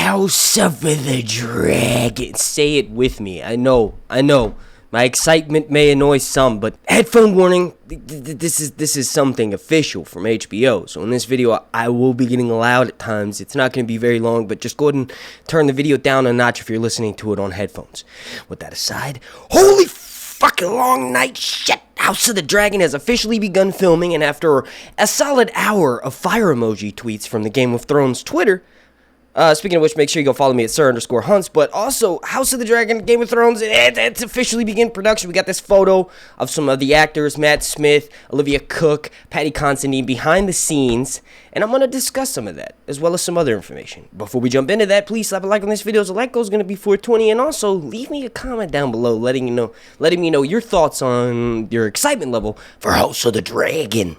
House of the Dragon. Say it with me. I know. My excitement may annoy some, but headphone warning, this is something official from HBO. So in this video, I will be getting loud at times. It's not going to be very long, but just go ahead and turn the video down a notch if you're listening to it on headphones. With that aside, holy fucking long night shit! House of the Dragon has officially begun filming, and after a solid hour of fire emoji tweets from the Game of Thrones Twitter, speaking of which, make sure you go follow me at Sir_Hunts. But also, House of the Dragon, Game of Thrones, it's officially begin production. We got this photo of some of the actors, Matt Smith, Olivia Cook, Patty Considine, behind the scenes. And I'm going to discuss some of that, as well as some other information. Before we jump into that, please slap a like on this video. The like goal is going to be 420. And also, leave me a comment down below letting me know your thoughts on your excitement level for House of the Dragon.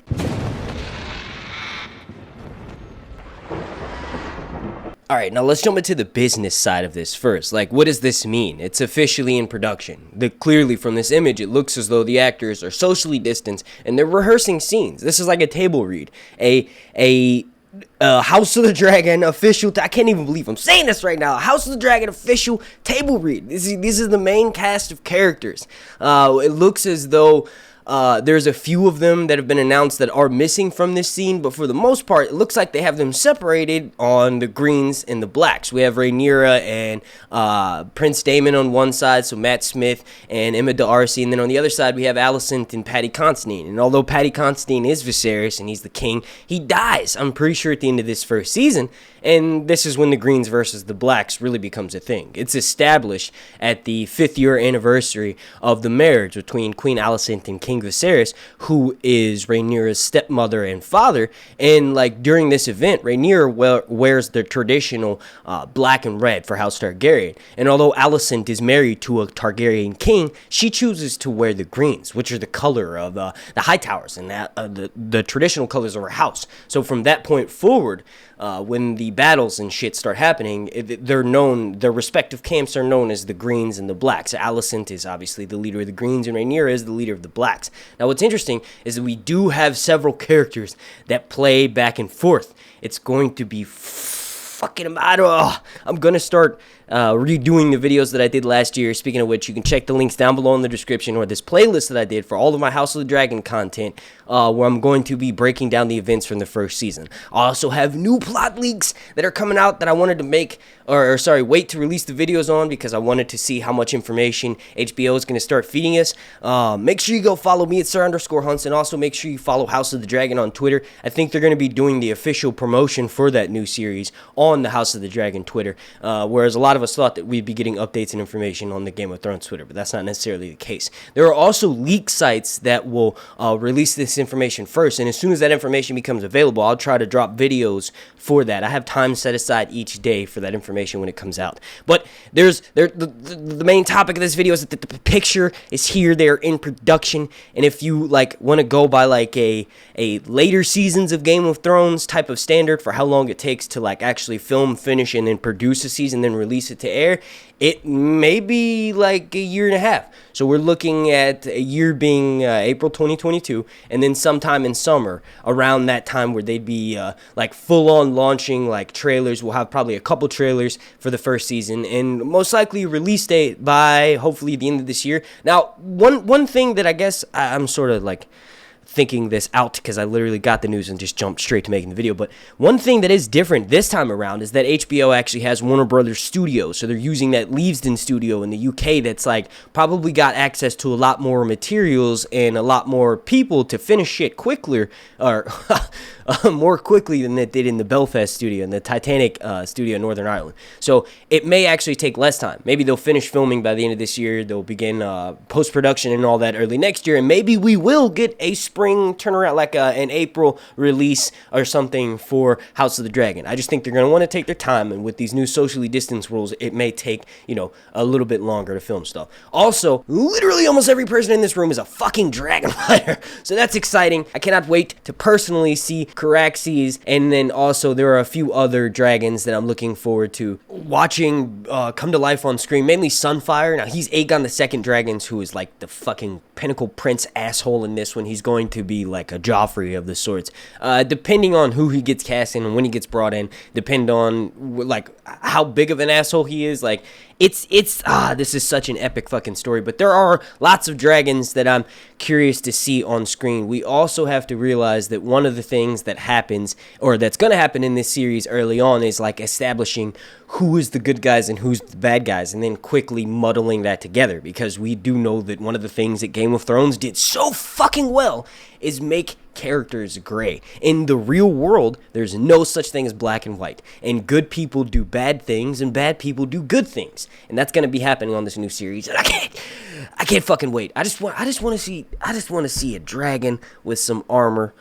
Alright, now let's jump into the business side of this first. Like, what does this mean? It's officially in production. Clearly from this image, it looks as though the actors are socially distanced and they're rehearsing scenes. This is like a table read. A House of the Dragon official, I can't even believe I'm saying this right now, House of the Dragon official table read. This is the main cast of characters. It looks as though there's a few of them that have been announced that are missing from this scene, but for the most part, it looks like they have them separated on the greens and the blacks. We have Rhaenyra and Prince Daemon on one side, so Matt Smith and Emma D'Arcy, and then on the other side, we have Alicent and Patty Considine. And although Patty Considine is Viserys and he's the king, he dies, I'm pretty sure, at the end of this first season, and this is when the greens versus the blacks really becomes a thing. It's established at the 5th year anniversary of the marriage between Queen Alicent and King Viserys, who is Rhaenyra's stepmother and father. And like during this event, Rhaenyra wears the traditional black and red for House Targaryen. And although Alicent is married to a Targaryen king, she chooses to wear the greens, which are the color of the Hightowers and the traditional colors of her house. So from that point forward, when the battles and shit start happening, they're known, their respective camps are known as the Greens and the Blacks. Alicent is obviously the leader of the Greens, and Rhaenyra is the leader of the Blacks. Now, what's interesting is that we do have several characters that play back and forth. It's going to be fucking, I'm going to start redoing the videos that I did last year. Speaking of which, you can check the links down below in the description, or this playlist that I did for all of my House of the Dragon content, where I'm going to be breaking down the events from the first season. I also have new plot leaks that are coming out that I wanted to make, wait to release the videos on, because I wanted to see how much information HBO is going to start feeding us. Make sure you go follow me at Sir_Hunts, and also make sure you follow House of the Dragon on Twitter. I think they're going to be doing the official promotion for that new series on the House of the Dragon Twitter, whereas a lot of us thought that we'd be getting updates and information on the Game of Thrones Twitter, but that's not necessarily the case. There are also leak sites that will release this information first, and as soon as that information becomes available, I'll try to drop videos for that. I have time set aside each day for that information when it comes out. But the main topic of this video is that the picture is here. They're in production, and if you want to go by a later seasons of Game of Thrones type of standard for how long it takes to actually film, finish, and then produce a season, then release it to air, it may be a year and a half. So we're looking at a year being April 2022, and then sometime in summer around that time where they'd be full on launching trailers. We'll have probably a couple trailers for the first season, and most likely release date by hopefully the end of this year. Now, one thing that I guess I'm sort of thinking this out, because I literally got the news and just jumped straight to making the video, but one thing that is different this time around is that HBO actually has Warner Brothers Studios, so they're using that Leavesden studio in the UK that's probably got access to a lot more materials and a lot more people to finish shit quicker, or more quickly than it did in the Belfast studio and the Titanic studio in Northern Ireland. So it may actually take less time. Maybe they'll finish filming by the end of this year, they'll begin post-production and all that early next year, and maybe we will get a spring turnaround, an April release or something for House of the Dragon. I just think they're going to want to take their time, and with these new socially distanced rules, it may take, a little bit longer to film stuff. Also, literally almost every person in this room is a fucking dragon fighter, so that's exciting. I cannot wait to personally see Caraxes, and then also there are a few other dragons that I'm looking forward to watching come to life on screen, mainly Sunfire. Now, he's Aegon the Second Dragons, who is the fucking Pinnacle Prince asshole in this one. He's going to be like a Joffrey of the sorts. Depending on who he gets cast in and when he gets brought in, depend on like how big of an asshole he is. Like this is such an epic fucking story. But there are lots of dragons that I'm curious to see on screen. We also have to realize that one of the things that happens, or that's going to happen in this series early on, is like establishing who is the good guys and who's the bad guys, and then quickly muddling that together, because we do know that one of the things that Game of Thrones did so fucking well is make characters gray. In the real world, there's no such thing as black and white, and good people do bad things and bad people do good things, and that's going to be happening on this new series, and I can't fucking wait. I just want to see a dragon with some armor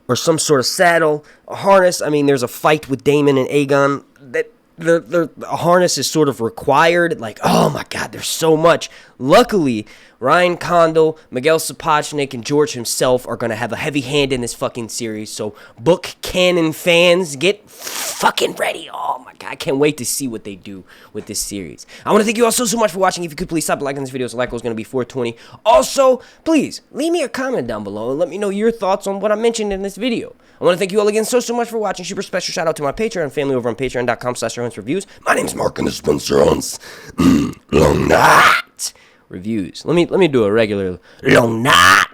or some sort of saddle, a harness. I mean, there's a fight with Daemon and Aegon that the harness is sort of required. Like, oh my god, there's so much. Luckily, Ryan Condal, Miguel Sapochnik, and George himself are going to have a heavy hand in this fucking series. So, book canon fans, get fucking ready. Oh my god, I can't wait to see what they do with this series. I want to thank you all so much for watching. If you could please stop liking this video, so like was going to be 420. Also, please leave me a comment down below and let me know your thoughts on what I mentioned in this video. I want to thank you all again so much for watching. Super special shout out to my Patreon family over on patreon.com/reviews. My name's Mark and the sponsor on Long Night Reviews. Let me do a regular Long Night